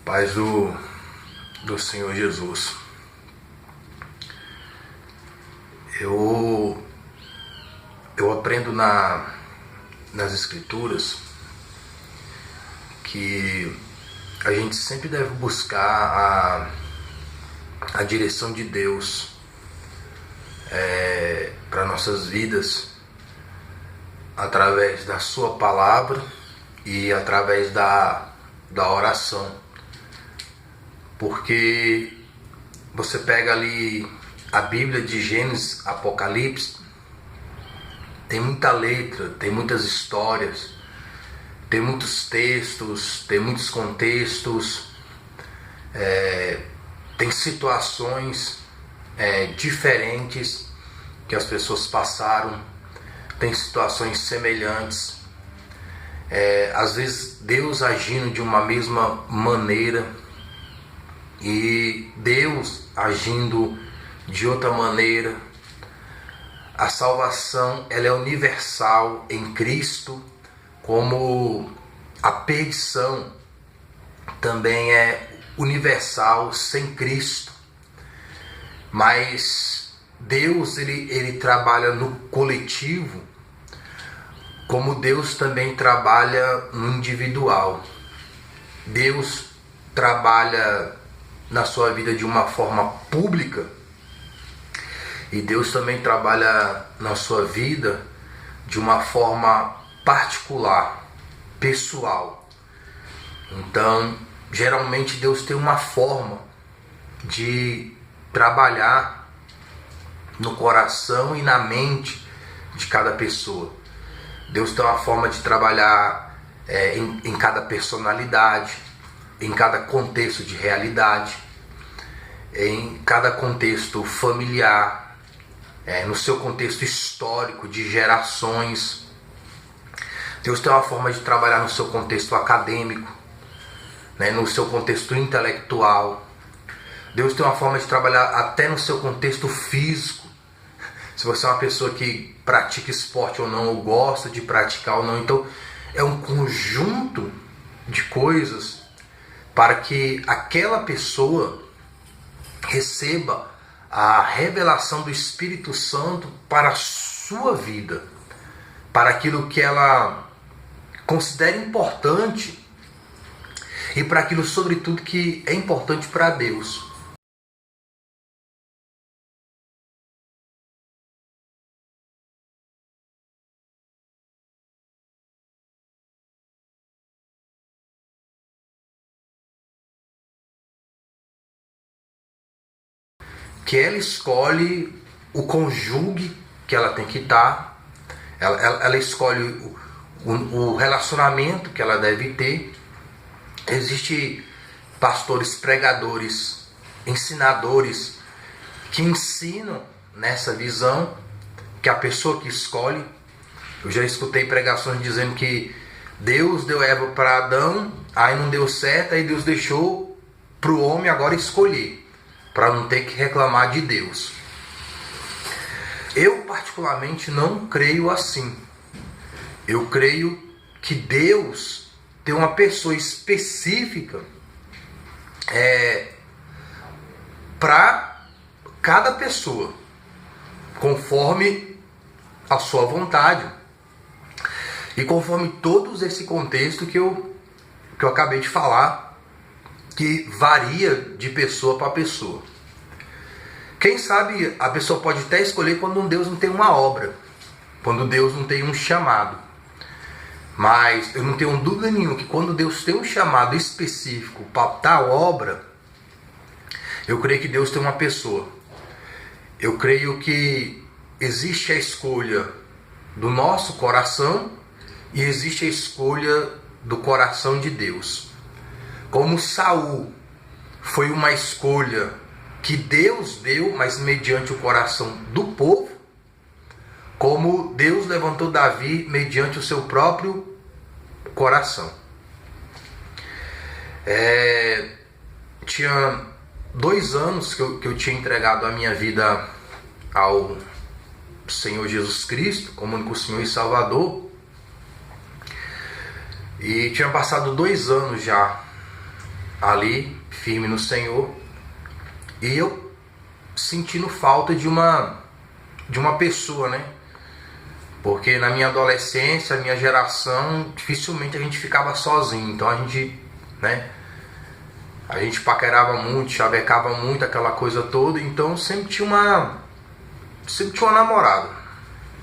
Paz do Senhor Jesus. Eu aprendo nas Escrituras que a gente sempre deve buscar a direção de Deus para nossas vidas através da sua palavra e através da oração. Porque você pega ali a Bíblia de Gênesis, Apocalipse, tem muita letra, tem muitas histórias, tem muitos textos, tem muitos contextos, tem situações diferentes que as pessoas passaram, tem situações semelhantes, às vezes Deus agindo de uma mesma maneira e Deus agindo de outra maneira. A salvação ela é universal em Cristo, como a perdição também é universal sem Cristo. Mas Deus ele trabalha no coletivo, como Deus também trabalha no individual. Deus trabalha na sua vida de uma forma pública e Deus também trabalha na sua vida de uma forma particular, pessoal. Então, geralmente Deus tem uma forma de trabalhar no coração e na mente de cada pessoa. Deus tem uma forma de trabalhar em cada personalidade, em cada contexto de realidade, em cada contexto familiar, no seu contexto histórico de gerações. Deus tem uma forma de trabalhar no seu contexto acadêmico, no seu contexto intelectual. Deus tem uma forma de trabalhar até no seu contexto físico. Se você é uma pessoa que pratica esporte ou não, ou gosta de praticar ou não, então é um conjunto de coisas para que aquela pessoa receba a revelação do Espírito Santo para a sua vida, para aquilo que ela considera importante e para aquilo, sobretudo, que é importante para Deus. Que ela escolhe o cônjuge que ela tem que estar, ela escolhe o relacionamento que ela deve ter. Existem pastores, pregadores, ensinadores que ensinam nessa visão que a pessoa que escolhe. Eu já escutei pregações dizendo que Deus deu Eva para Adão, aí não deu certo, aí Deus deixou para o homem agora escolher, para não ter que reclamar de Deus. Eu particularmente não creio assim. Eu creio que Deus tem uma pessoa específica para cada pessoa, conforme a sua vontade e conforme todo esse contexto que eu acabei de falar, que varia de pessoa para pessoa. Quem sabe a pessoa pode até escolher quando Deus não tem uma obra, quando Deus não tem um chamado. Mas eu não tenho dúvida nenhuma que quando Deus tem um chamado específico para tal obra, eu creio que Deus tem uma pessoa. Eu creio que existe a escolha do nosso coração e existe a escolha do coração de Deus. Como Saul foi uma escolha que Deus deu, mas mediante o coração do povo, como Deus levantou Davi mediante o seu próprio coração. Tinha 2 anos que eu tinha entregado a minha vida ao Senhor Jesus Cristo como único Senhor e Salvador. E tinha passado 2 anos já ali, firme no Senhor, e eu sentindo falta de uma pessoa, né? Porque na minha adolescência, a minha geração, dificilmente a gente ficava sozinho. Então a gente, né? A gente paquerava muito, chavecava muito, aquela coisa toda. Então sempre tinha uma namorada.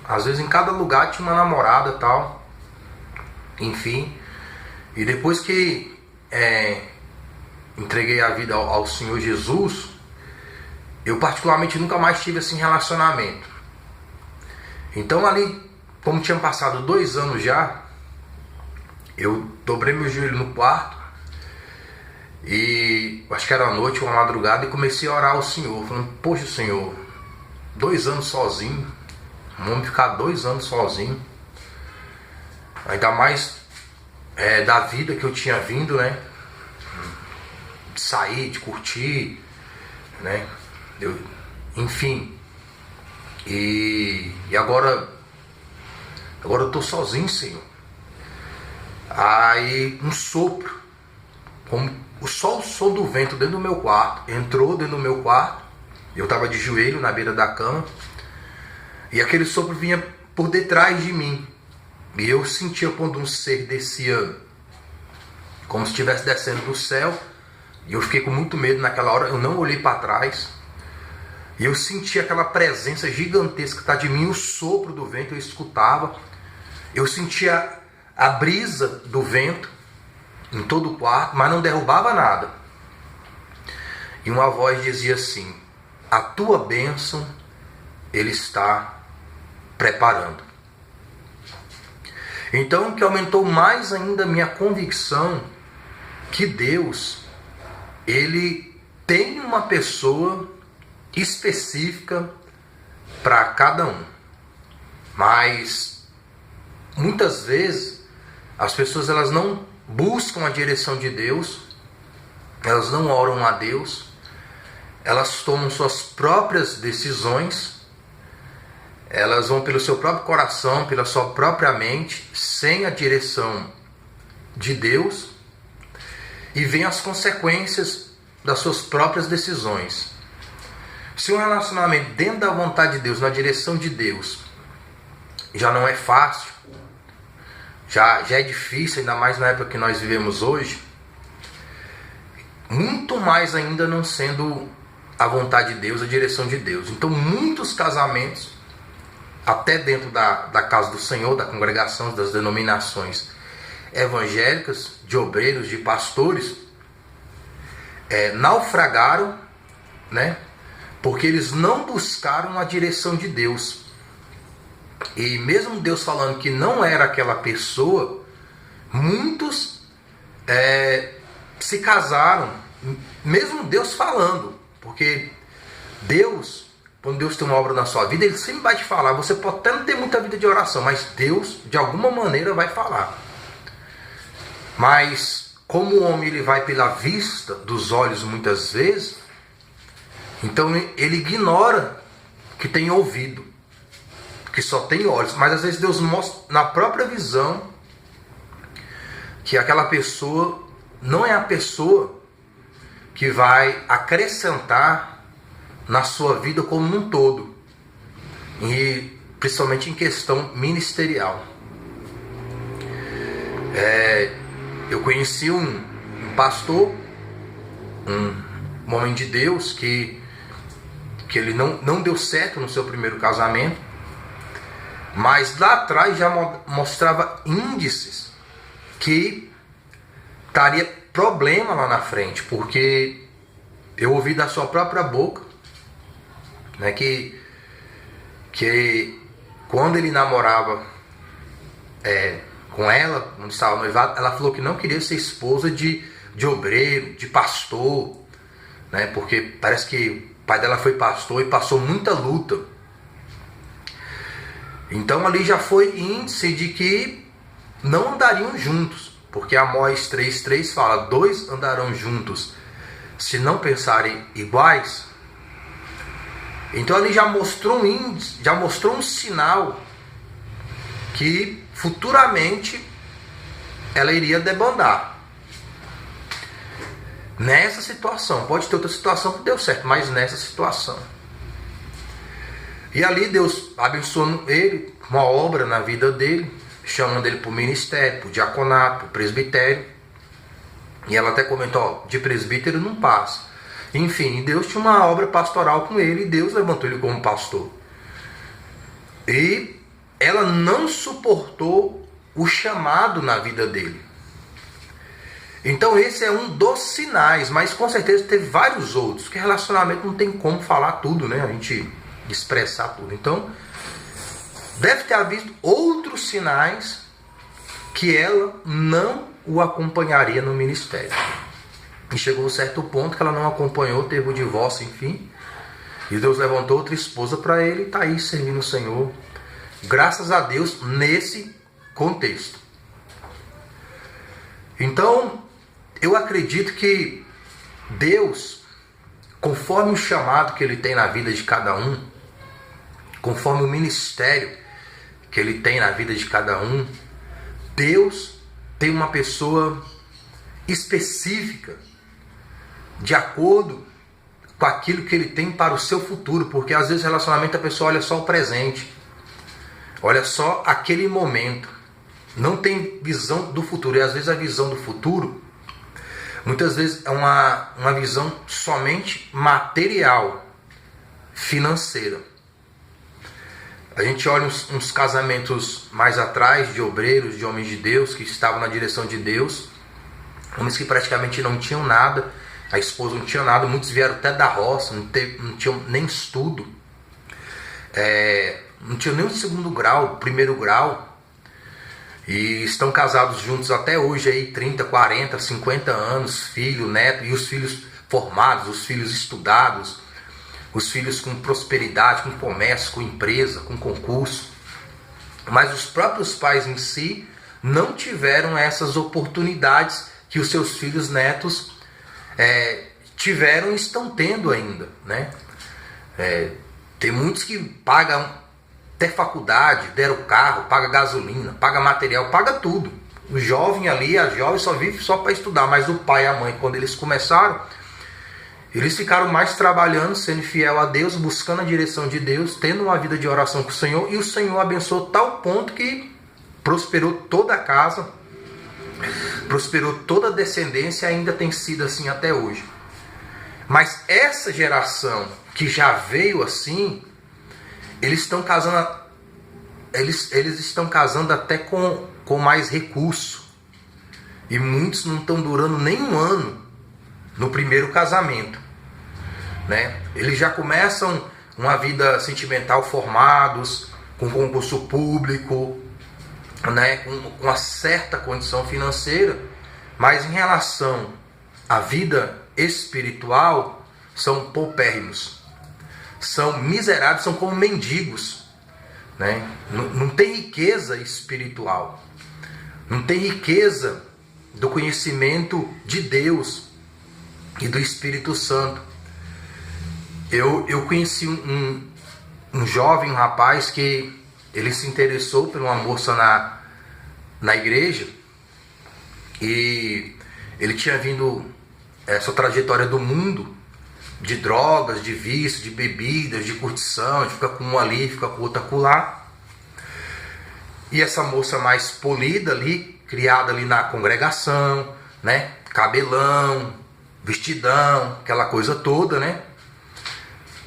Às vezes em cada lugar tinha uma namorada e tal. Enfim. E depois que entreguei a vida ao Senhor Jesus, eu particularmente nunca mais tive esse relacionamento. Então ali, como tinham passado 2 anos já, eu dobrei meu joelho no quarto e acho que era noite ou madrugada e comecei a orar ao Senhor, falando: poxa, Senhor, 2 anos sozinho, um homem ficar 2 anos sozinho, ainda mais da vida que eu tinha vindo, né, de sair, de curtir, né, enfim, e agora eu tô sozinho, Senhor. Aí um sopro, como só o som do vento dentro do meu quarto, entrou dentro do meu quarto. Eu estava de joelho na beira da cama, e aquele sopro vinha por detrás de mim, e eu sentia quando um ser descia, como se estivesse descendo do céu, e eu fiquei com muito medo naquela hora. Eu não olhei para trás, e eu senti aquela presença gigantesca que está de mim, o sopro do vento, eu escutava. Eu sentia a brisa do vento em todo o quarto, mas não derrubava nada. E uma voz dizia assim: a tua bênção Ele está preparando. Então, o que aumentou mais ainda a minha convicção que Deus, Ele tem uma pessoa específica para cada um. Mas muitas vezes as pessoas, elas não buscam a direção de Deus, elas não oram a Deus, elas tomam suas próprias decisões, elas vão pelo seu próprio coração, pela sua própria mente, sem a direção de Deus, e vêm as consequências das suas próprias decisões. Se um relacionamento dentro da vontade de Deus, na direção de Deus, já não é fácil, já é difícil, ainda mais na época que nós vivemos hoje, muito mais ainda não sendo a vontade de Deus, a direção de Deus. Então muitos casamentos, até dentro da casa do Senhor, da congregação, das denominações evangélicas, de obreiros, de pastores, naufragaram, né? Porque eles não buscaram a direção de Deus. E mesmo Deus falando que não era aquela pessoa, muitos se casaram, mesmo Deus falando. Porque Deus, quando Deus tem uma obra na sua vida, Ele sempre vai te falar. Você pode até não ter muita vida de oração, mas Deus, de alguma maneira, vai falar. Mas como o homem, ele vai pela vista dos olhos muitas vezes, então ele ignora que tem ouvido, que só tem olhos. Mas às vezes Deus mostra na própria visão que aquela pessoa não é a pessoa que vai acrescentar na sua vida como um todo, e principalmente em questão ministerial. Eu conheci um pastor, um homem de Deus, que ele não deu certo no seu primeiro casamento, mas lá atrás já mostrava índices que estaria problema lá na frente, porque eu ouvi da sua própria boca, né, que quando ele namorava com ela, quando estava noivado, ela falou que não queria ser esposa de obreiro, de pastor, né, porque parece que o pai dela foi pastor e passou muita luta. Então ali já foi índice de que não andariam juntos, porque Amós 3:3 fala: 2 andarão juntos se não pensarem iguais. Então ali já mostrou um índice, já mostrou um sinal que futuramente ela iria debandar. Nessa situação, pode ter outra situação que deu certo, mas nessa situação. E ali Deus abençoando ele, uma obra na vida dele, chamando ele para o ministério, para o diaconato, para o presbitério. E ela até comentou, ó, de presbítero não passa. Enfim, Deus tinha uma obra pastoral com ele e Deus levantou ele como pastor. E ela não suportou o chamado na vida dele. Então esse é um dos sinais, mas com certeza teve vários outros, que relacionamento não tem como falar tudo, né? A gente expressar tudo. Então, deve ter havido outros sinais que ela não o acompanharia no ministério. E chegou a um certo ponto que ela não acompanhou, teve o divórcio, enfim. E Deus levantou outra esposa para ele e está aí servindo o Senhor. Graças a Deus nesse contexto. Então, eu acredito que Deus, conforme o chamado que Ele tem na vida de cada um, conforme o ministério que Ele tem na vida de cada um, Deus tem uma pessoa específica, de acordo com aquilo que Ele tem para o seu futuro, porque às vezes o relacionamento a pessoa olha só o presente, olha só aquele momento, não tem visão do futuro, e às vezes a visão do futuro, muitas vezes é uma visão somente material, financeira. A gente olha uns casamentos mais atrás de obreiros, de homens de Deus, que estavam na direção de Deus, homens que praticamente não tinham nada, a esposa não tinha nada, muitos vieram até da roça, não tinham nem estudo, não tinham nem o segundo grau, o primeiro grau, e estão casados juntos até hoje, aí 30, 40, 50 anos, filho, neto, e os filhos formados, os filhos estudados, os filhos com prosperidade, com comércio, com empresa, com concurso. Mas os próprios pais em si não tiveram essas oportunidades que os seus filhos netos tiveram e estão tendo ainda, né? Tem muitos que pagam até faculdade, deram carro, paga gasolina, paga material, paga tudo. O jovem ali, a jovem só vive só para estudar, mas o pai e a mãe, quando eles começaram, eles ficaram mais trabalhando, sendo fiel a Deus, buscando a direção de Deus, tendo uma vida de oração com o Senhor, e o Senhor abençoou tal ponto que prosperou toda a casa, prosperou toda a descendência, e ainda tem sido assim até hoje. Mas essa geração que já veio assim, eles estão casando, eles estão casando até com mais recurso. E muitos não estão durando nem um ano no primeiro casamento, né? Eles já começam uma vida sentimental formados, com concurso público, né? com uma certa condição financeira, mas em relação à vida espiritual, são paupérrimos, são miseráveis, são como mendigos, né? Não tem riqueza espiritual, não tem riqueza do conhecimento de Deus e do Espírito Santo. Eu conheci um jovem, um rapaz, que ele se interessou por uma moça na igreja, e ele tinha vindo essa trajetória do mundo, de drogas, de vício, de bebidas, de curtição, de ficar com um ali, ficar com outro acolá. E essa moça mais polida ali, criada ali na congregação, né? Cabelão, vestidão, aquela coisa toda, né?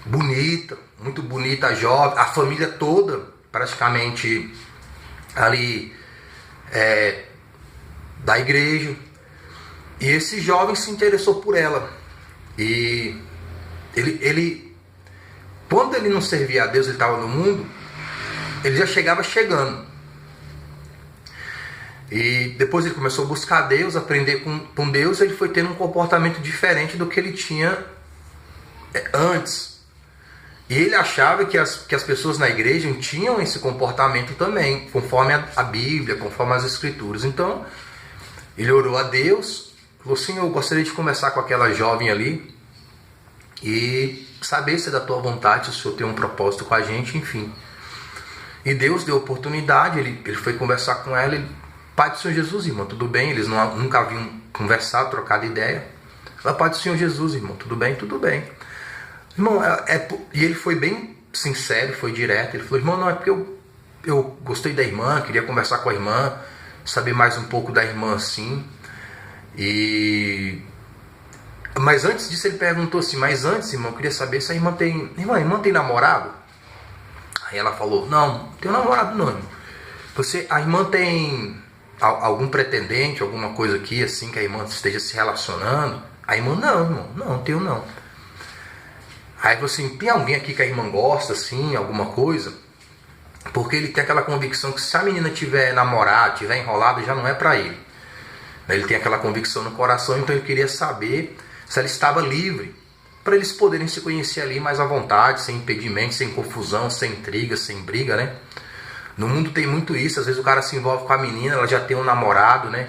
Bonita, muito bonita, jovem, a família toda praticamente ali da igreja. E esse jovem se interessou por ela. E ele quando ele não servia a Deus, ele estava no mundo, ele já chegava chegando. E depois ele começou a buscar Deus, aprender com Deus, ele foi tendo um comportamento diferente do que ele tinha antes. E ele achava que as pessoas na igreja tinham esse comportamento também, conforme a Bíblia, conforme as Escrituras. Então, ele orou a Deus, falou assim: eu gostaria de conversar com aquela jovem ali e saber se é da tua vontade, se o Senhor tem um propósito com a gente, enfim. E Deus deu oportunidade, ele foi conversar com ela. Pai do Senhor Jesus, irmão, tudo bem? Eles nunca haviam conversado, trocado ideia. A paz do Senhor Jesus, irmão. Tudo bem? Tudo bem. Irmão, e ele foi bem sincero, foi direto. Ele falou, irmão, não, é porque eu gostei da irmã, queria conversar com a irmã, saber mais um pouco da irmã assim. Mas antes disso ele perguntou assim, mas antes, irmão, eu queria saber se a irmã tem... a irmã tem namorado? Aí ela falou, não tenho namorado não, irmão. A irmã tem algum pretendente, alguma coisa aqui, assim, que a irmã esteja se relacionando? A irmã, não, irmão, não tenho não. Aí falou assim, tem alguém aqui que a irmã gosta, assim, alguma coisa? Porque ele tem aquela convicção que se a menina tiver namorado, tiver enrolado, já não é pra ele. Ele tem aquela convicção no coração, então ele queria saber se ela estava livre, para eles poderem se conhecer ali mais à vontade, sem impedimento, sem confusão, sem intriga, sem briga, né? No mundo tem muito isso, às vezes o cara se envolve com a menina, ela já tem um namorado, né?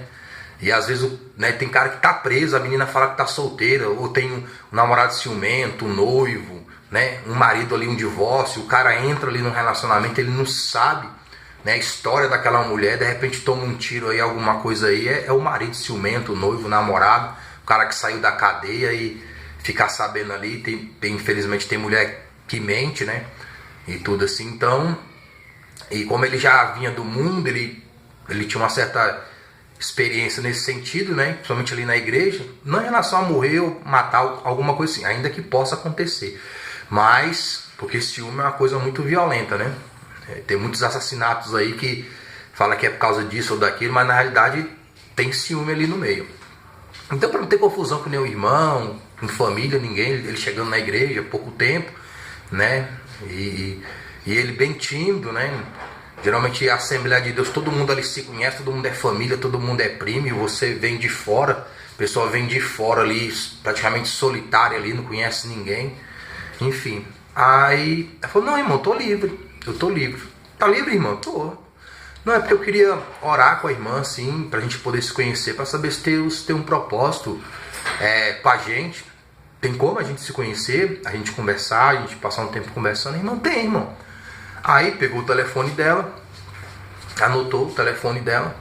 E às vezes tem cara que tá preso, a menina fala que tá solteira, ou tem um namorado ciumento, um noivo, né? Um marido ali, um divórcio, o cara entra ali num relacionamento, ele não sabe, né, a história daquela mulher, de repente toma um tiro aí, alguma coisa aí, é o marido ciumento, o noivo, o namorado, o cara que saiu da cadeia e ficar sabendo ali, infelizmente tem mulher que mente, né, e tudo assim. Então, e como ele já vinha do mundo, ele tinha uma certa experiência nesse sentido, né, principalmente ali na igreja, não em relação a morrer ou matar, alguma coisa assim, ainda que possa acontecer, mas, porque ciúme é uma coisa muito violenta, né. Tem muitos assassinatos aí que fala que é por causa disso ou daquilo, mas na realidade tem ciúme ali no meio. Então, para não ter confusão com nenhum irmão, com família, ninguém, ele chegando na igreja há pouco tempo, né? E ele bem tímido, né? Geralmente a Assembleia de Deus, todo mundo ali se conhece, todo mundo é família, todo mundo é primo, e você vem de fora, a pessoa vem de fora ali, praticamente solitária ali, não conhece ninguém, enfim. Aí ela falou, não, irmão, tô livre. Eu tô livre. Tá livre, irmão? Tô. Não, é porque eu queria orar com a irmã, assim, pra gente poder se conhecer, pra saber se tem um propósito com a gente. Tem como a gente se conhecer, a gente conversar, a gente passar um tempo conversando. Irmão, tem, irmão. Aí pegou o telefone dela, anotou o telefone dela,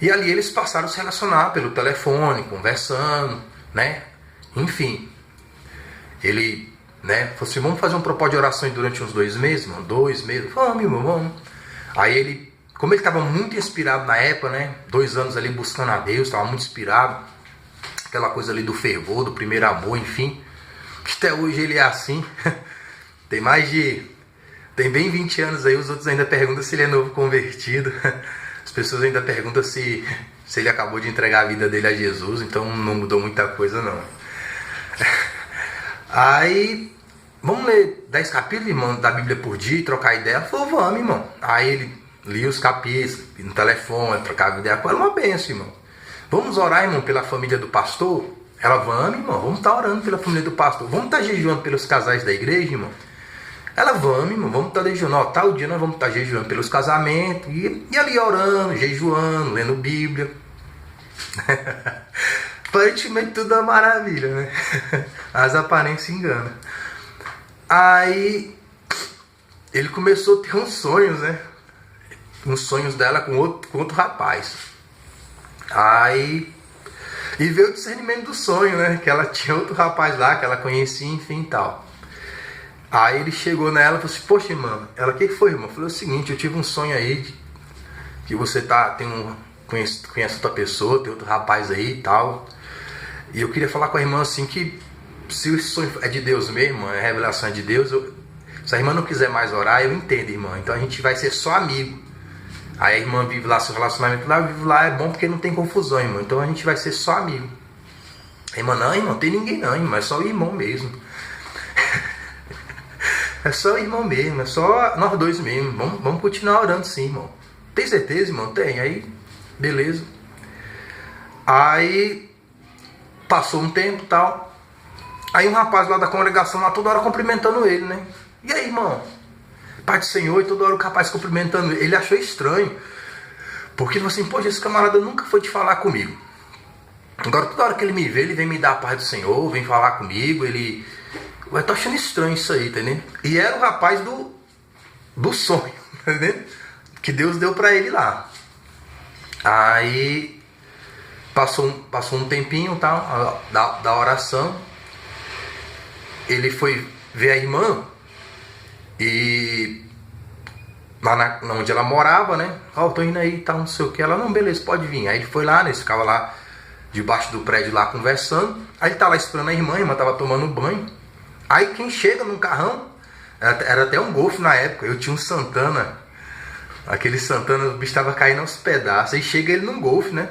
e ali eles passaram a se relacionar pelo telefone, conversando, né? Enfim, ele... né? Falou assim, vamos fazer um propósito de orações durante uns 2 meses, mano, 2 meses, vamos, irmão, vamos. Aí ele, como ele estava muito inspirado na época, né, 2 anos ali buscando a Deus, estava muito inspirado, aquela coisa ali do fervor, do primeiro amor, enfim, até hoje ele é assim, tem bem 20 anos aí, os outros ainda perguntam se ele é novo convertido, as pessoas ainda perguntam se ele acabou de entregar a vida dele a Jesus, então não mudou muita coisa não. Aí, vamos ler 10 capítulos, irmão, da Bíblia por dia e trocar ideia? Ela falou, vamos, irmão. Aí ele lia os capítulos, no telefone, trocava ideia com ela, uma benção, irmão. Vamos orar, irmão, pela família do pastor? Ela, vamos, irmão, vamos estar orando pela família do pastor. Vamos estar jejuando pelos casais da igreja, irmão? Ela, vamos, irmão, vamos estar jejuando. Ó, tal dia nós vamos estar jejuando pelos casamentos. E ali orando, jejuando, lendo Bíblia. Aparentemente tudo é uma maravilha, né? As aparências enganam. Aí ele começou a ter uns sonhos, né? Uns sonhos dela com outro rapaz. Aí e veio o discernimento do sonho, né? Que ela tinha outro rapaz lá, que ela conhecia, enfim e tal. Aí ele chegou nela e falou assim, poxa, irmã, ela, o que foi, irmã? Falou o seguinte, eu tive um sonho aí que você conhece outra pessoa, tem outro rapaz aí e tal. E eu queria falar com a irmã assim que se o sonho é de Deus mesmo, é revelação de Deus, se a irmã não quiser mais orar, eu entendo, irmã. Então a gente vai ser só amigo. Aí a irmã vive lá seu relacionamento lá, eu vivo lá, é bom porque não tem confusão, irmão. Então a gente vai ser só amigo. A irmã, não, irmão, não tem ninguém não, irmão, é só o irmão mesmo. É só o irmão mesmo, é só nós dois mesmo. Vamos continuar orando sim, irmão. Tem certeza, irmão? Tem. Aí, beleza. Aí passou um tempo e tal. Aí um rapaz lá da congregação lá toda hora cumprimentando ele, né? E aí, irmão? Pai do Senhor, e toda hora o rapaz cumprimentando ele. Ele achou estranho. Porque ele falou assim, poxa, esse camarada nunca foi te falar comigo. Agora toda hora que ele me vê, ele vem me dar a paz do Senhor, vem falar comigo, ele... Eu tô achando estranho isso aí, tá entendendo? E era o rapaz do sonho, tá entendendo? Que Deus deu pra ele lá. Aí Passou um tempinho, tá, da oração. Ele foi ver a irmã e lá onde ela morava, né? Ó, tô indo aí, tá, não sei o que. Ela, não, beleza, pode vir. Aí ele foi lá, né? Ele ficava lá debaixo do prédio lá conversando. Aí ele tá lá esperando a irmã tava tomando banho. Aí quem chega num carrão, era até um Golf na época, eu tinha um Santana. Aquele Santana, o bicho tava caindo aos pedaços. Aí chega ele num Golf, né?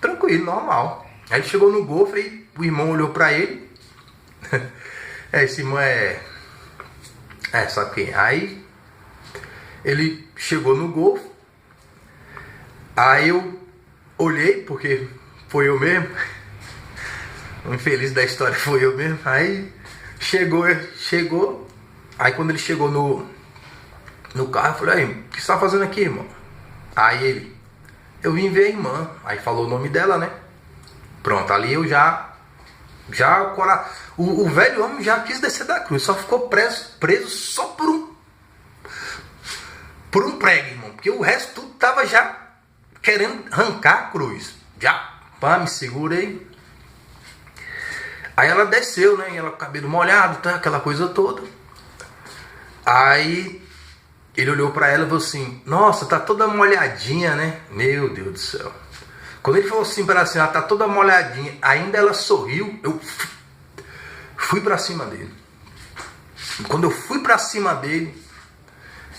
Tranquilo, normal. Aí ele chegou no Golf, aí o irmão olhou pra ele. Esse irmão sabe quem? Aí ele chegou no Golf. Aí eu olhei, porque foi eu mesmo. O infeliz da história foi eu mesmo. Aí chegou. Aí quando ele chegou no carro, eu falei, aí, o que você tá fazendo aqui, irmão? Aí ele, eu vim ver a irmã. Aí falou o nome dela, né? Pronto, ali eu o velho homem já quis descer da cruz. Só ficou preso só por um prego, irmão. Porque o resto tudo tava já querendo arrancar a cruz. Já, pá, me segurei. Aí ela desceu, né? E ela com o cabelo molhado, tá? Aquela coisa toda. Aí ele olhou pra ela e falou assim, nossa, tá toda molhadinha, né? Meu Deus do céu. Quando ele falou assim pra ela assim, ela tá toda molhadinha, ainda ela sorriu, eu fui pra cima dele. Quando eu fui pra cima dele,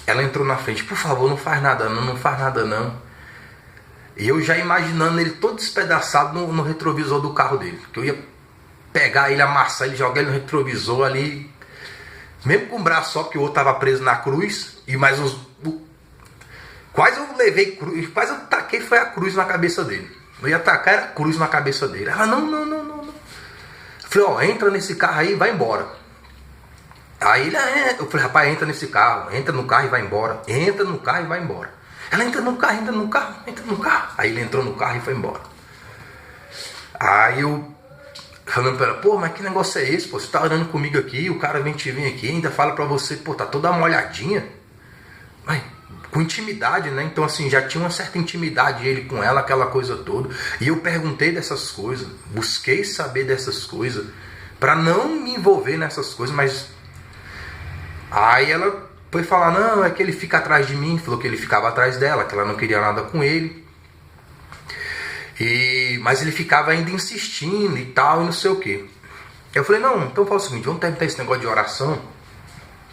ela entrou na frente, por favor, não faz nada não, não faz nada não. E eu já imaginando ele todo despedaçado no retrovisor do carro dele. Que eu ia pegar ele, amassar ele, jogar ele no retrovisor ali. Mesmo com o braço só, porque o outro estava preso na cruz. E mais uns... Quase eu levei cruz, quase eu taquei foi a cruz na cabeça dele. Eu ia tacar era cruz na cabeça dele. Ela, não. Eu falei, ó, entra nesse carro aí e vai embora. Aí ele, eu falei, rapaz, entra nesse carro. Entra no carro e vai embora. Entra no carro e vai embora. Ela, entra no carro. Aí ele entrou no carro e foi embora. Aí eu falando pra ela, pô, mas que negócio é esse? Pô, você tá orando comigo aqui, o cara vem aqui, ainda fala pra você, pô, tá toda molhadinha. Mas, com intimidade, né? Então assim, já tinha uma certa intimidade ele com ela, aquela coisa toda. E eu perguntei dessas coisas, busquei saber dessas coisas, pra não me envolver nessas coisas, mas... Aí ela foi falar, não, é que ele fica atrás de mim, falou que ele ficava atrás dela, que ela não queria nada com ele. Mas ele ficava ainda insistindo e tal, e não sei o que. Eu falei, não, então fala o seguinte, vamos tentar esse negócio de oração,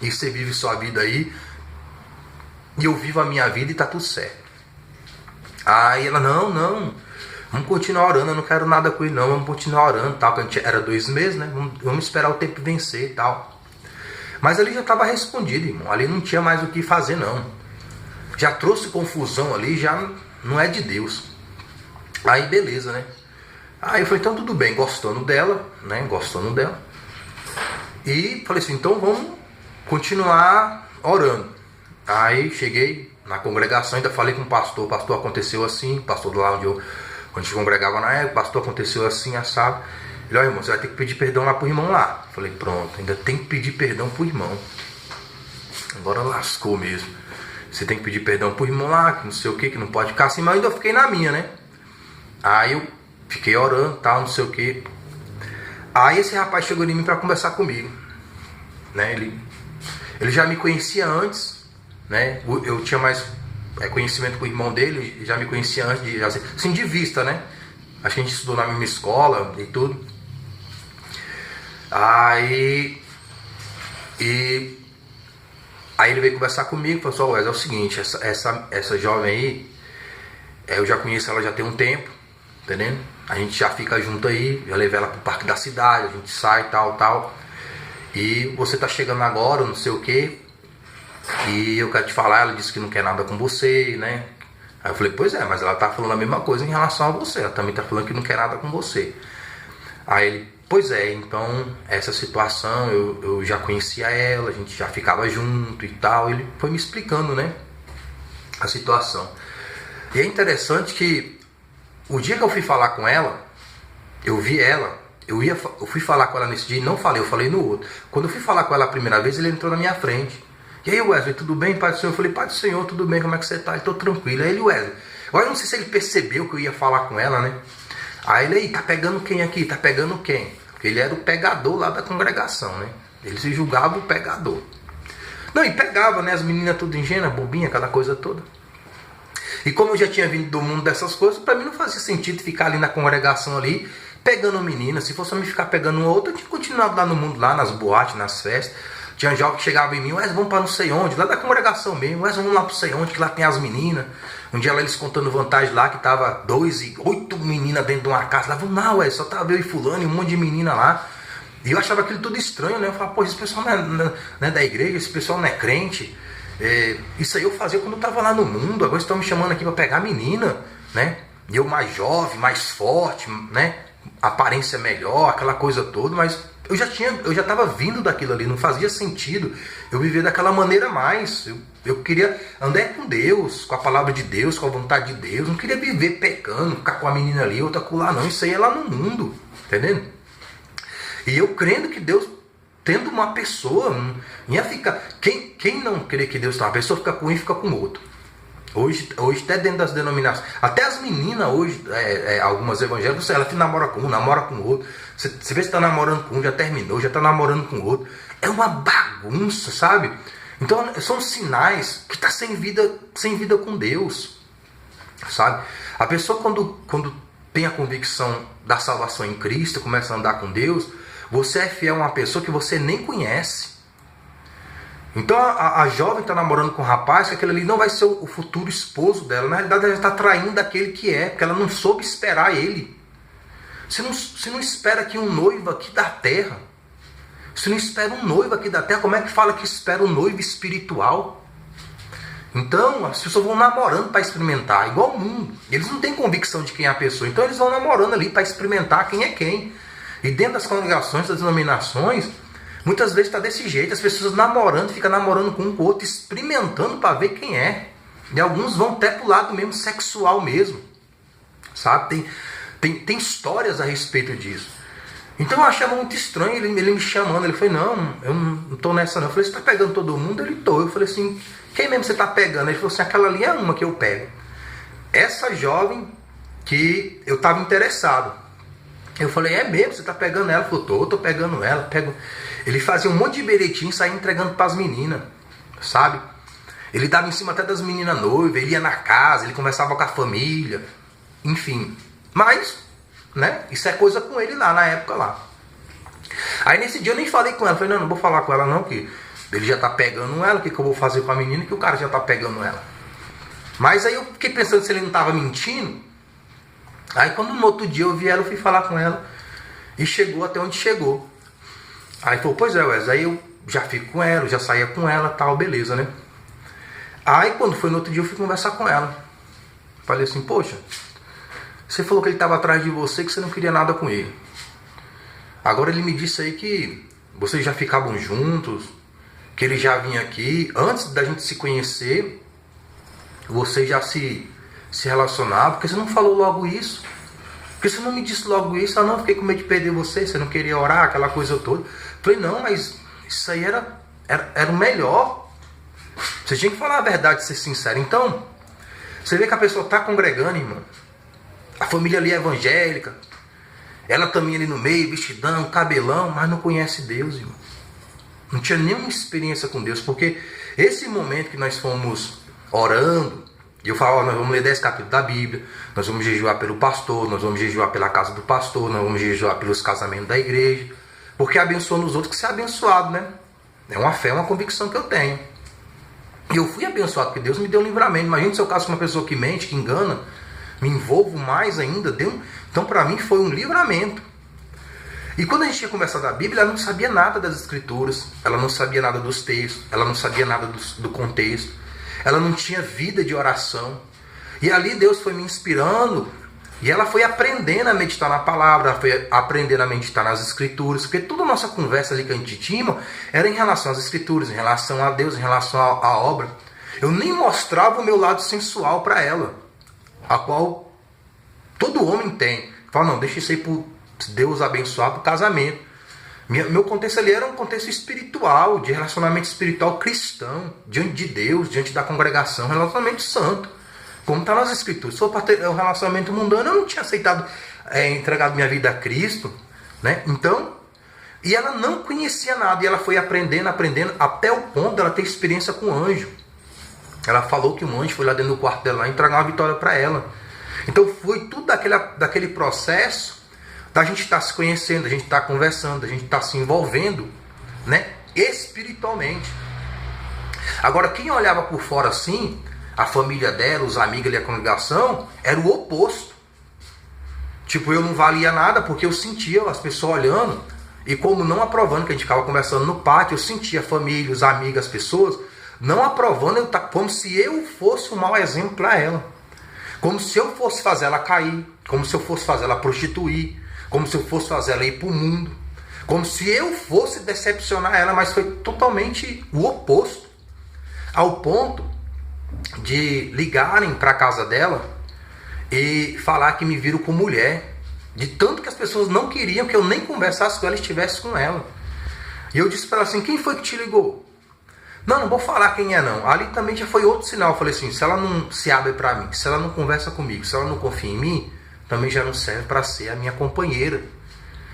e você vive sua vida aí, e eu vivo a minha vida e tá tudo certo. Aí ela, não, vamos continuar orando, eu não quero nada com ele não, vamos continuar orando, tal, que a gente era 2 meses, né, vamos esperar o tempo vencer e tal. Mas ali já estava respondido, irmão, ali não tinha mais o que fazer não. Já trouxe confusão ali, já não é de Deus. Aí beleza, né? Aí eu falei, então tudo bem, gostando dela. E falei assim, então vamos continuar orando. Aí cheguei na congregação, ainda falei com o pastor aconteceu assim, o pastor lá onde a gente congregava na época, pastor aconteceu assim, assado. Ele, ó, irmão, você vai ter que pedir perdão lá pro irmão lá. Falei, pronto, ainda tem que pedir perdão pro irmão. Agora lascou mesmo. Você tem que pedir perdão pro irmão lá, que não sei o que não pode ficar assim, mas eu ainda fiquei na minha, né? Aí eu fiquei orando, tal, não sei o que. Aí esse rapaz chegou em mim para conversar comigo, né? Ele já me conhecia antes, né? Eu tinha mais conhecimento com o irmão dele, ele já me conhecia antes, assim, de vista, né? Acho que a gente estudou na mesma escola e tudo. Aí ele veio conversar comigo e falou assim, Wesley, é o seguinte, essa jovem aí, eu já conheço ela já tem um tempo, entendendo? A gente já fica junto aí, já levei ela pro parque da cidade, a gente sai, tal. E você tá chegando agora, não sei o que. E eu quero te falar, ela disse que não quer nada com você, né? Aí eu falei, pois é, mas ela tá falando a mesma coisa em relação a você. Ela também tá falando que não quer nada com você. Aí ele, pois é, então essa situação eu já conhecia ela, a gente já ficava junto e tal. Ele foi me explicando, né, a situação. E é interessante que o dia que eu fui falar com ela, eu vi ela, eu fui falar com ela nesse dia e não falei, eu falei no outro. Quando eu fui falar com ela a primeira vez, ele entrou na minha frente. E aí, Wesley, tudo bem, Pai do Senhor? Eu falei, Pai do Senhor, tudo bem, como é que você tá? Eu tô tranquilo. Aí ele, Wesley, agora eu não sei se ele percebeu que eu ia falar com ela, né? Aí ele aí, tá pegando quem aqui? Tá pegando quem? Porque ele era o pegador lá da congregação, né? Ele se julgava o pegador. Não, e pegava, né? As meninas tudo ingênuas, bobinha, aquela coisa toda. E como eu já tinha vindo do mundo dessas coisas, pra mim não fazia sentido ficar ali na congregação ali, pegando menina. Se fosse me ficar pegando uma outra, eu tinha continuado lá no mundo, lá nas boates, nas festas. Tinha jovem que chegava em mim, Wes, vamos para não sei onde, lá da congregação mesmo, Wes, vamos lá para não sei onde, que lá tem as meninas. Um dia lá eles contando vantagem lá, que tava 8 meninas dentro de uma casa. Lá, vamos lá, Wes, só tava eu e fulano e um monte de menina lá. E eu achava aquilo tudo estranho, né? Eu falava, pô, esse pessoal não é da igreja, esse pessoal não é crente. Isso aí eu fazia quando eu tava lá no mundo, agora estão me chamando aqui para pegar menina, né? E eu mais jovem, mais forte, né? Aparência melhor, aquela coisa toda, mas eu já estava vindo daquilo ali, não fazia sentido eu viver daquela maneira mais. Eu queria andar com Deus, com a palavra de Deus, com a vontade de Deus, não queria viver pecando, ficar com a menina ali, outra com lá, não. Isso aí é lá no mundo, entendendo? E eu crendo que Deus, tendo uma pessoa, ia ficar. Quem não crê que Deus tem uma pessoa, fica com um e fica com outro. Hoje até dentro das denominações, até as meninas hoje, algumas evangélicas, ela namora com um, namora com o outro. Você vê se está namorando com um, já terminou, já está namorando com o outro. É uma bagunça, sabe? Então são sinais que está sem vida com Deus, sabe? A pessoa quando tem a convicção da salvação em Cristo, começa a andar com Deus, você é fiel a uma pessoa que você nem conhece. Então a jovem está namorando com um rapaz que aquele ali não vai ser o futuro esposo dela. Na realidade ela está traindo aquele que é, porque ela não soube esperar ele. Você não espera que um noivo aqui da terra. Você não espera um noivo aqui da terra. Como é que fala que espera um noivo espiritual? Então as pessoas vão namorando para experimentar, igual o mundo. Eles não têm convicção de quem é a pessoa. Então eles vão namorando ali para experimentar quem é quem. E dentro das congregações, das denominações, muitas vezes está desse jeito, as pessoas namorando, ficam namorando com um com o outro, experimentando para ver quem é. E alguns vão até para o lado mesmo sexual mesmo. Sabe? Tem histórias a respeito disso. Então eu achava muito estranho ele me chamando. Ele falou, não, eu não estou nessa não. Eu falei, você está pegando todo mundo? Ele estou. Eu falei assim, quem mesmo você está pegando? Ele falou assim, aquela ali é uma que eu pego. Essa jovem que eu estava interessado. Eu falei, é mesmo? Você está pegando ela? Ele falou, tô pegando ela. Ele fazia um monte de bilhetinho e saía entregando para as meninas, sabe? Ele dava em cima até das meninas noivas, ele ia na casa, ele conversava com a família, enfim. Mas, né, isso é coisa com ele lá, na época lá. Aí nesse dia eu nem falei com ela, falei, não vou falar com ela não, que ele já tá pegando ela, o que eu vou fazer com a menina, que o cara já tá pegando ela. Mas aí eu fiquei pensando se ele não tava mentindo. Aí quando no outro dia eu vi ela, eu fui falar com ela, e chegou até onde chegou. Aí falou, pois é, Wes, aí eu já fico com ela, já saía com ela, tal, beleza, né? Aí quando foi no outro dia eu fui conversar com ela. Falei assim, poxa, você falou que ele estava atrás de você, que você não queria nada com ele. Agora ele me disse aí que vocês já ficavam juntos, que ele já vinha aqui. Antes da gente se conhecer, vocês já se relacionavam. Por que você não falou logo isso? Por que você não me disse logo isso? Ah não, fiquei com medo de perder você não queria orar, aquela coisa toda. Falei, não, mas isso aí era o melhor. Você tinha que falar a verdade, ser sincero. Então, você vê que a pessoa está congregando, irmão. A família ali é evangélica. Ela também ali no meio, vestidão, cabelão, mas não conhece Deus, irmão. Não tinha nenhuma experiência com Deus. Porque esse momento que nós fomos orando, e eu falo, nós vamos ler 10 capítulos da Bíblia, nós vamos jejuar pelo pastor, nós vamos jejuar pela casa do pastor, nós vamos jejuar pelos casamentos da igreja. Porque abençoa nos outros que ser abençoado, né? É uma fé, uma convicção que eu tenho. E eu fui abençoado, porque Deus me deu um livramento. Imagina se eu caso com uma pessoa que mente, que engana, me envolvo mais ainda. Então para mim foi um livramento. E quando a gente ia conversar da Bíblia, ela não sabia nada das escrituras, ela não sabia nada dos textos, ela não sabia nada do contexto, ela não tinha vida de oração. E ali Deus foi me inspirando, e ela foi aprendendo a meditar na palavra, ela foi aprendendo a meditar nas escrituras, porque toda a nossa conversa ali que a gente tinha era em relação às escrituras, em relação a Deus, em relação à obra. Eu nem mostrava o meu lado sensual para ela, a qual todo homem tem. Fala, não, deixa isso aí por Deus abençoar para o casamento. Meu contexto ali era um contexto espiritual, de relacionamento espiritual cristão, diante de Deus, diante da congregação, relacionamento santo, como está nas escrituras. Se for para ter um relacionamento mundano, eu não tinha aceitado entregado minha vida a Cristo, né? Então, e ela não conhecia nada, e ela foi aprendendo, até o ponto dela ter experiência com o anjo. Ela falou que um anjo foi lá dentro do quarto dela e entregou uma vitória para ela. Então foi tudo daquele processo da gente estar se conhecendo, da gente estar conversando, da gente estar se envolvendo, né, espiritualmente. Agora, quem olhava por fora assim, a família dela, os amigos e a congregação, era o oposto. Tipo, eu não valia nada porque eu sentia as pessoas olhando, e como não aprovando, que a gente ficava conversando no pátio, eu sentia a família, os amigos, as pessoas não aprovando, como se eu fosse um mau exemplo para ela. Como se eu fosse fazer ela cair, como se eu fosse fazer ela prostituir, como se eu fosse fazer ela ir para o mundo, como se eu fosse decepcionar ela, mas foi totalmente o oposto. Ao ponto de ligarem para a casa dela e falar que me viram com mulher, de tanto que as pessoas não queriam que eu nem conversasse com ela e estivesse com ela. E eu disse para ela assim: quem foi que te ligou? Não vou falar quem é não. Ali também já foi outro sinal. Eu falei assim: se ela não se abre para mim, se ela não conversa comigo, se ela não confia em mim, também já não serve para ser a minha companheira.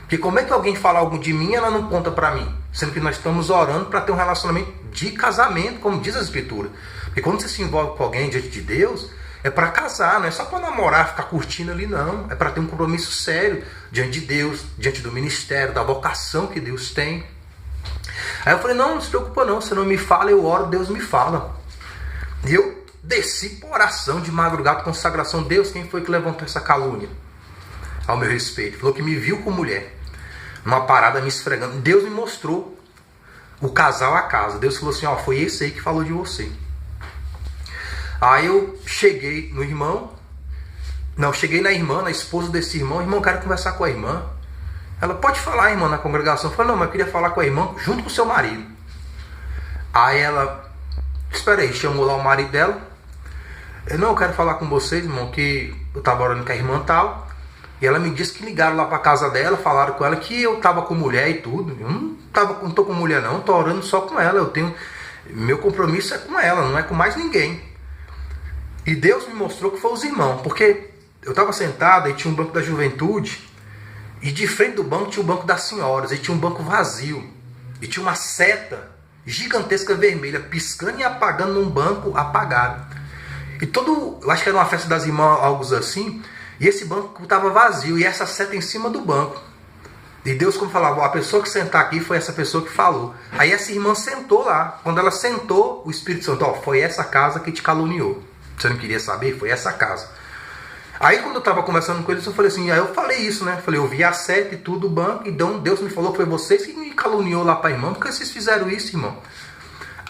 Porque como é que alguém fala algo de mim e ela não conta para mim? Sendo que nós estamos orando para ter um relacionamento de casamento, como diz a Escritura. Porque quando você se envolve com alguém diante de Deus, é para casar, não é só para namorar, ficar curtindo ali, não. É para ter um compromisso sério diante de Deus, diante do ministério, da vocação que Deus tem. Aí eu falei: não se preocupa não, você não me fala, eu oro, Deus me fala. E eu desci por oração de madrugada, consagração. Deus, quem foi que levantou essa calúnia ao meu respeito? Falou que me viu com mulher, numa parada me esfregando. Deus me mostrou o casal a casa. Deus falou assim: ó, foi esse aí que falou de você. Aí eu cheguei no irmão, cheguei na irmã, na esposa desse irmão. Irmão, quero conversar com a irmã. Ela: pode falar, irmã, na congregação. Eu falei: não, mas eu queria falar com a irmã junto com o seu marido. Aí ela: espera aí, chamou lá o marido dela. Eu quero falar com vocês, irmão, que eu estava orando com a irmã tal. E ela me disse que ligaram lá para casa dela, falaram com ela que eu estava com mulher e tudo. Eu não tô com mulher não, tô orando só com ela. Meu compromisso é com ela, não é com mais ninguém. E Deus me mostrou que foi os irmãos, porque eu estava sentado e tinha um banco da juventude. E de frente do banco tinha o banco das senhoras, e tinha um banco vazio, e tinha uma seta gigantesca vermelha piscando e apagando num banco apagado. E eu acho que era uma festa das irmãs, algo assim, e esse banco estava vazio, e essa seta em cima do banco. E Deus, como falava: a pessoa que sentar aqui foi essa pessoa que falou. Aí essa irmã sentou lá. Quando ela sentou, o Espírito Santo: foi essa casa que te caluniou. Você não queria saber? Foi essa casa. Aí quando eu estava conversando com eles, eu falei assim, aí eu falei isso, né? Falei: eu vi a seta e tudo, o banco, então Deus me falou que foi vocês que me caluniou lá para a irmã. Por que vocês fizeram isso, irmão?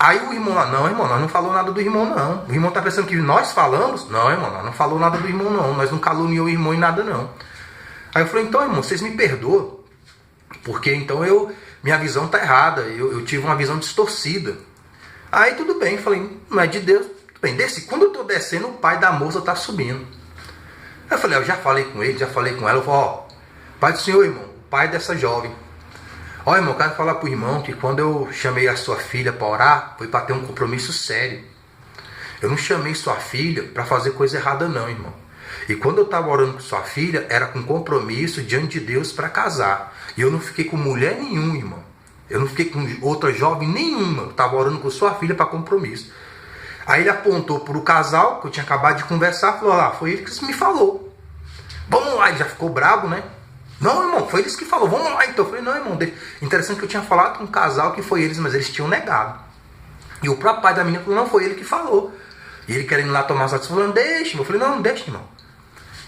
Aí o irmão lá: não, irmão, nós não falou nada do irmão, não. O irmão tá pensando que nós falamos? Não, irmão, nós não falou nada do irmão, não. Nós não caluniou o irmão em nada, não. Aí eu falei: então, irmão, vocês me perdoam, porque então minha visão tá errada, eu tive uma visão distorcida. Aí tudo bem, falei: não é de Deus. Tudo bem, quando eu tô descendo, o pai da moça tá subindo. Eu falei: eu já falei com ele, já falei com ela. Eu falei: pai do senhor, irmão, pai dessa jovem. Irmão, eu quero falar pro irmão que quando eu chamei a sua filha para orar, foi para ter um compromisso sério. Eu não chamei sua filha para fazer coisa errada não, irmão. E quando eu estava orando com sua filha, era com compromisso diante de Deus para casar. E eu não fiquei com mulher nenhuma, irmão. Eu não fiquei com outra jovem nenhuma. Eu estava orando com sua filha para compromisso. Aí ele apontou para o casal, que eu tinha acabado de conversar, falou: foi ele que me falou. Vamos lá, ele já ficou bravo, né? Não, irmão, foi eles que falou, vamos lá então. Eu falei: não, irmão, interessante que eu tinha falado com um casal que foi eles, mas eles tinham negado. E o próprio pai da menina falou: não, foi ele que falou. E ele querendo ir lá tomar satisfação, falando: deixa, irmão. Eu falei: não deixa, irmão.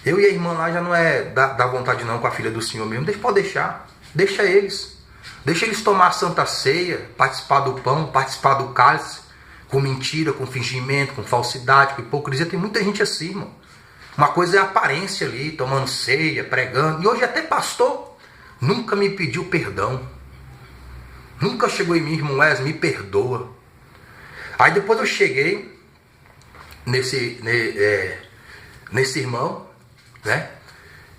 Eu e a irmã lá já não é da vontade não com a filha do senhor mesmo. Pode deixar, deixa eles. Deixa eles tomar a santa ceia, participar do pão, participar do cálice, com mentira, com fingimento, com falsidade, com hipocrisia. Tem muita gente assim, irmão. Uma coisa é a aparência ali, tomando ceia, pregando. E hoje até pastor nunca me pediu perdão. Nunca chegou em mim: irmão Wesley, me perdoa. Aí depois eu cheguei nesse irmão, né?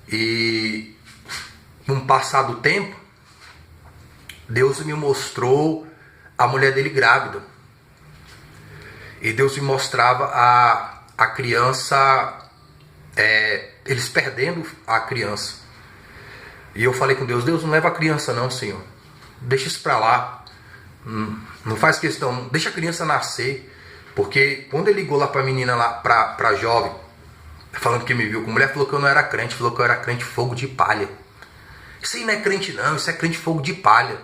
E num passado tempo, Deus me mostrou a mulher dele grávida. E Deus me mostrava a criança... eles perdendo a criança. E eu falei com Deus, Deus, não leva a criança não, Senhor. Deixa isso pra lá. Não faz questão, deixa a criança nascer. Porque quando ele ligou lá pra menina, lá pra jovem, falando que me viu com mulher, falou que eu não era crente, falou que eu era crente fogo de palha. Isso aí não é crente não, isso é crente fogo de palha.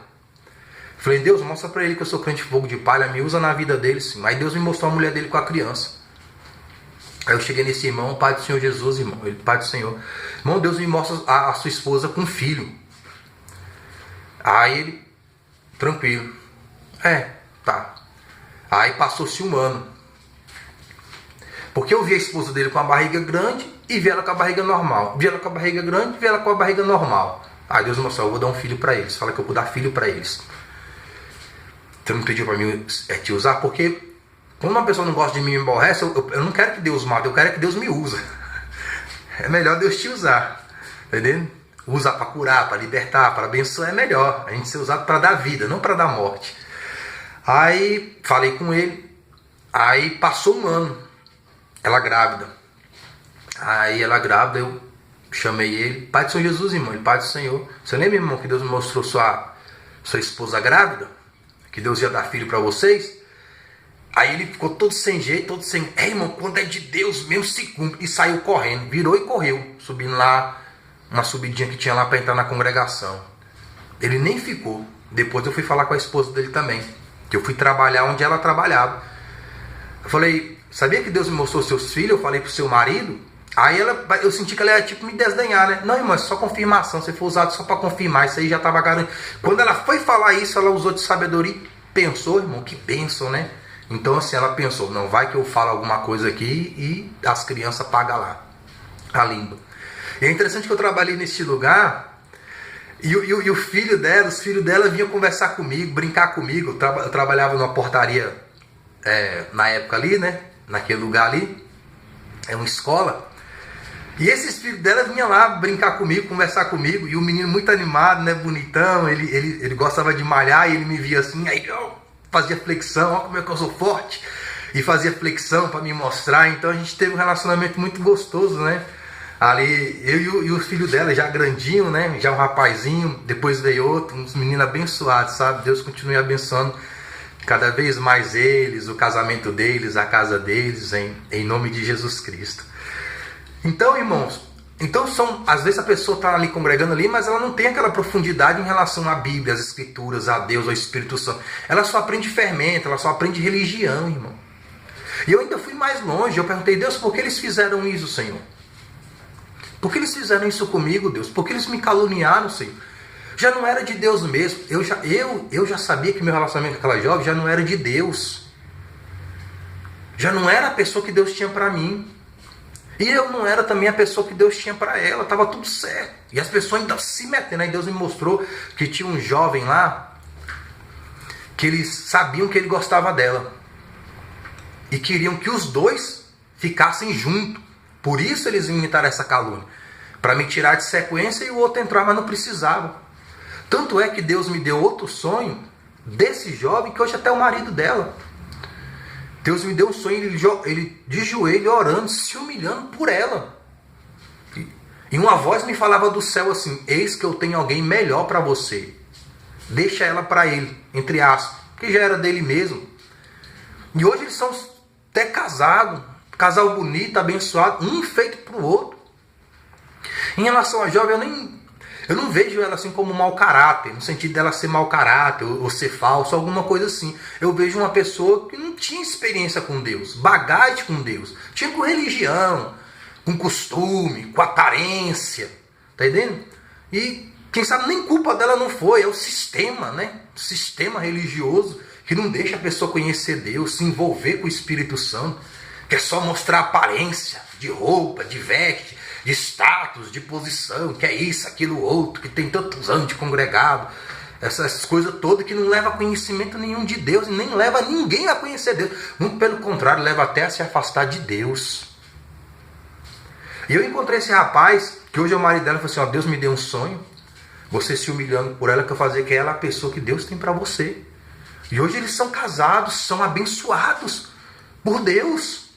Falei, Deus, mostra pra ele que eu sou crente fogo de palha, me usa na vida dele, sim. Aí Deus me mostrou a mulher dele com a criança. Aí eu cheguei nesse irmão, Pai do Senhor Jesus, irmão, ele, Pai do Senhor. Irmão, Deus me mostra a sua esposa com um filho. Aí ele, tranquilo. Tá. Aí passou-se um ano. Porque eu vi a esposa dele com a barriga grande e vi ela com a barriga normal. Vi ela com a barriga grande e vi ela com a barriga normal. Aí Deus me mostrou, eu vou dar um filho para eles. Fala que eu vou dar filho para eles. Você não pediu para mim te usar? Porque quando uma pessoa não gosta de mim e me aborrece, eu não quero que Deus mate, eu quero que Deus me use. É melhor Deus te usar. Entendeu? Usar para curar, para libertar, para abençoar é melhor. A gente ser usado para dar vida, não para dar morte. Aí falei com ele. Aí passou um ano. Ela grávida. Aí ela grávida, eu chamei ele. Pai do Senhor Jesus, irmão. Ele, Pai do Senhor. Você lembra, irmão, que Deus me mostrou sua esposa grávida? Que Deus ia dar filho para vocês? Aí ele ficou todo sem jeito, todo sem... irmão, quando é de Deus mesmo se cumpre. E saiu correndo. Virou e correu. Subindo lá, uma subidinha que tinha lá para entrar na congregação. Ele nem ficou. Depois eu fui falar com a esposa dele também. Que eu fui trabalhar onde ela trabalhava. Eu falei, sabia que Deus me mostrou seus filhos? Eu falei pro seu marido. Aí eu senti que ela ia tipo me desdenhar, né? Não, irmão, é só confirmação. Você foi usado só para confirmar. Isso aí já estava garantido. Quando ela foi falar isso, ela usou de sabedoria e pensou, irmão, que bênção, né? Então assim, ela pensou, não vai que eu falo alguma coisa aqui e as crianças pagam lá a língua. E é interessante que eu trabalhei nesse lugar e os filhos dela vinham conversar comigo, brincar comigo. Eu trabalhava numa portaria na época ali, né? Naquele lugar ali. É uma escola. E esses filhos dela vinham lá brincar comigo, conversar comigo. E o menino muito animado, né? Bonitão. Ele gostava de malhar e ele me via assim. Aí eu fazia flexão, olha como é que eu sou forte. E fazia flexão para me mostrar. Então a gente teve um relacionamento muito gostoso, né? Ali, eu e o filho dela, já grandinho, né? Já um rapazinho. Depois veio outro, uns meninos abençoados, sabe? Deus continue abençoando cada vez mais eles, o casamento deles, a casa deles, em nome de Jesus Cristo. Então, irmãos, às vezes a pessoa está ali congregando ali, mas ela não tem aquela profundidade em relação à Bíblia, às Escrituras, a Deus, ao Espírito Santo. Ela só aprende fermento, ela só aprende religião, irmão. E eu ainda fui mais longe, eu perguntei, Deus, por que eles fizeram isso, Senhor? Por que eles fizeram isso comigo, Deus? Por que eles me caluniaram, Senhor? Já não era de Deus mesmo. Eu já sabia que meu relacionamento com aquela jovem já não era de Deus. Já não era a pessoa que Deus tinha para mim. E eu não era também a pessoa que Deus tinha para ela. Estava tudo certo. E as pessoas ainda se metendo. Aí Deus me mostrou que tinha um jovem lá que eles sabiam que ele gostava dela. E queriam que os dois ficassem juntos. Por isso eles inventaram essa calúnia. Para me tirar de sequência e o outro entrar, mas não precisava. Tanto é que Deus me deu outro sonho desse jovem, que hoje até é o marido dela. Deus me deu um sonho, ele de joelho orando, se humilhando por ela. E uma voz me falava do céu assim, eis que eu tenho alguém melhor para você. Deixa ela para ele, entre aspas, que já era dele mesmo. E hoje eles são até casados, casal bonito, abençoado, um feito para o outro. Em relação à jovem, eu não vejo ela assim como mau caráter, no sentido dela ser mau caráter, ou ser falso, alguma coisa assim. Eu vejo uma pessoa que não tinha experiência com Deus, bagagem com Deus. Tinha com religião, com costume, com aparência, tá entendendo? E quem sabe nem culpa dela não foi, é o sistema, né? O sistema religioso que não deixa a pessoa conhecer Deus, se envolver com o Espírito Santo, que é só mostrar aparência, de roupa, de veste, de status, de posição, que é isso, aquilo, outro, que tem tantos anos de congregado, essas coisas todas que não leva a conhecimento nenhum de Deus, e nem leva ninguém a conhecer Deus, muito pelo contrário, leva até a se afastar de Deus. E eu encontrei esse rapaz, que hoje é o marido dela, e falou assim, ó, Deus me deu um sonho, você se humilhando por ela, que eu fazia que ela é a pessoa que Deus tem para você. E hoje eles são casados, são abençoados por Deus,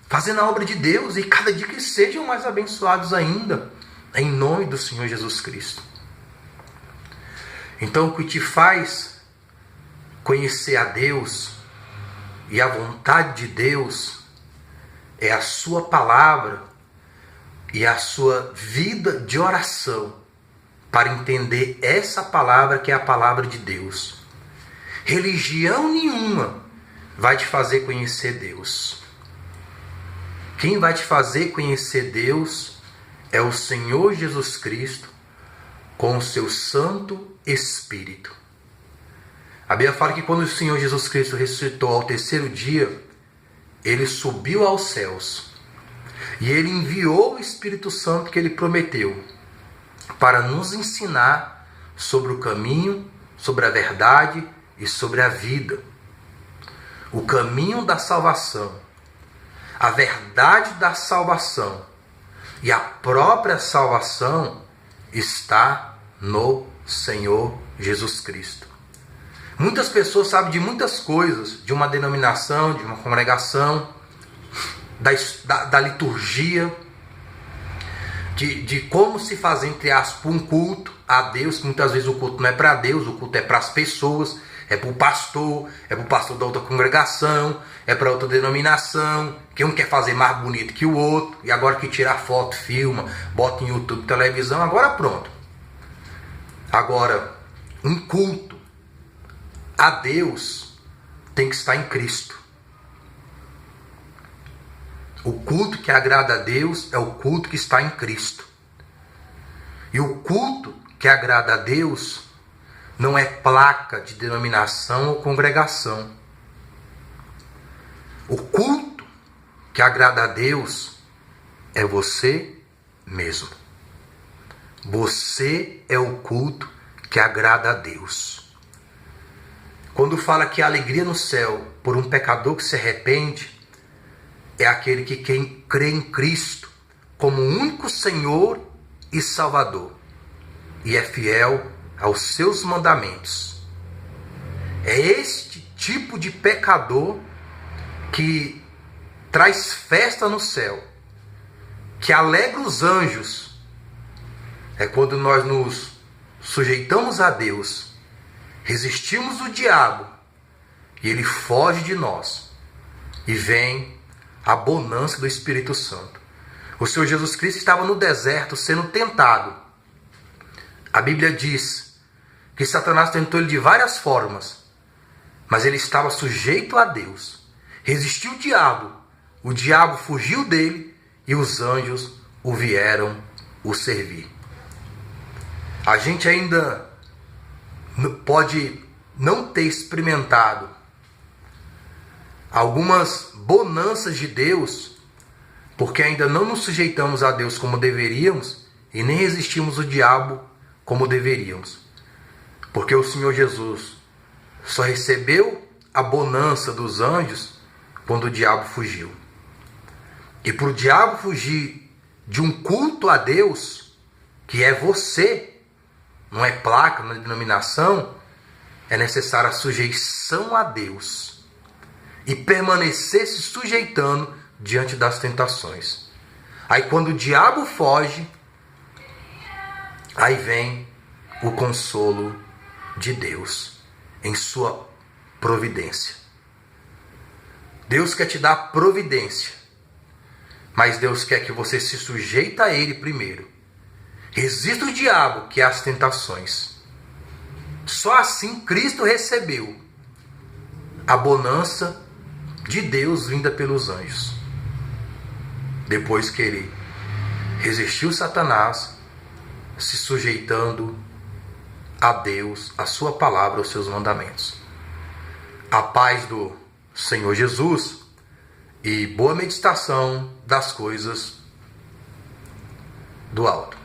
fazendo a obra de Deus, e cada dia que sejam mais abençoados ainda, em nome do Senhor Jesus Cristo. Então, o que te faz conhecer a Deus e a vontade de Deus é a sua palavra e a sua vida de oração para entender essa palavra que é a palavra de Deus. Religião nenhuma vai te fazer conhecer Deus. Quem vai te fazer conhecer Deus é o Senhor Jesus Cristo com o seu Santo Espírito. A Bíblia fala que quando o Senhor Jesus Cristo ressuscitou ao terceiro dia, ele subiu aos céus e ele enviou o Espírito Santo que ele prometeu para nos ensinar sobre o caminho, sobre a verdade e sobre a vida. O caminho da salvação, a verdade da salvação e a própria salvação está no Senhor Jesus Cristo. Muitas pessoas sabem de muitas coisas, de uma denominação, de uma congregação, da liturgia, de como se fazer, entre aspas, um culto a Deus, que muitas vezes o culto não é para Deus, o culto é para as pessoas, é para o pastor da outra congregação, é para outra denominação, que um quer fazer mais bonito que o outro, e agora que tira foto, filma, bota em YouTube, televisão, agora pronto. Agora, um culto a Deus tem que estar em Cristo. O culto que agrada a Deus é o culto que está em Cristo. E o culto que agrada a Deus não é placa de denominação ou congregação. O culto que agrada a Deus é você mesmo. Você é o culto que agrada a Deus. Quando fala que a alegria no céu por um pecador que se arrepende, é aquele que quem crê em Cristo como único Senhor e Salvador e é fiel aos seus mandamentos. É este tipo de pecador que traz festa no céu, que alegra os anjos. É quando nós nos sujeitamos a Deus, resistimos o diabo e ele foge de nós e vem a bonança do Espírito Santo. O Senhor Jesus Cristo estava no deserto sendo tentado. A Bíblia diz que Satanás tentou ele de várias formas, mas ele estava sujeito a Deus. Resistiu o diabo fugiu dele e os anjos o vieram o servir. A gente ainda pode não ter experimentado algumas bonanças de Deus, porque ainda não nos sujeitamos a Deus como deveríamos e nem resistimos o diabo como deveríamos. Porque o Senhor Jesus só recebeu a bonança dos anjos quando o diabo fugiu. E para o diabo fugir de um culto a Deus, que é você, não é placa, não é denominação, é necessária a sujeição a Deus e permanecer se sujeitando diante das tentações. Aí quando o diabo foge, aí vem o consolo de Deus em sua providência. Deus quer te dar providência, mas Deus quer que você se sujeite a Ele primeiro. Resista o diabo, que é as tentações. Só assim Cristo recebeu a bonança de Deus vinda pelos anjos. Depois que ele resistiu Satanás, se sujeitando a Deus, a sua palavra, aos seus mandamentos. A paz do Senhor Jesus e boa meditação das coisas do alto.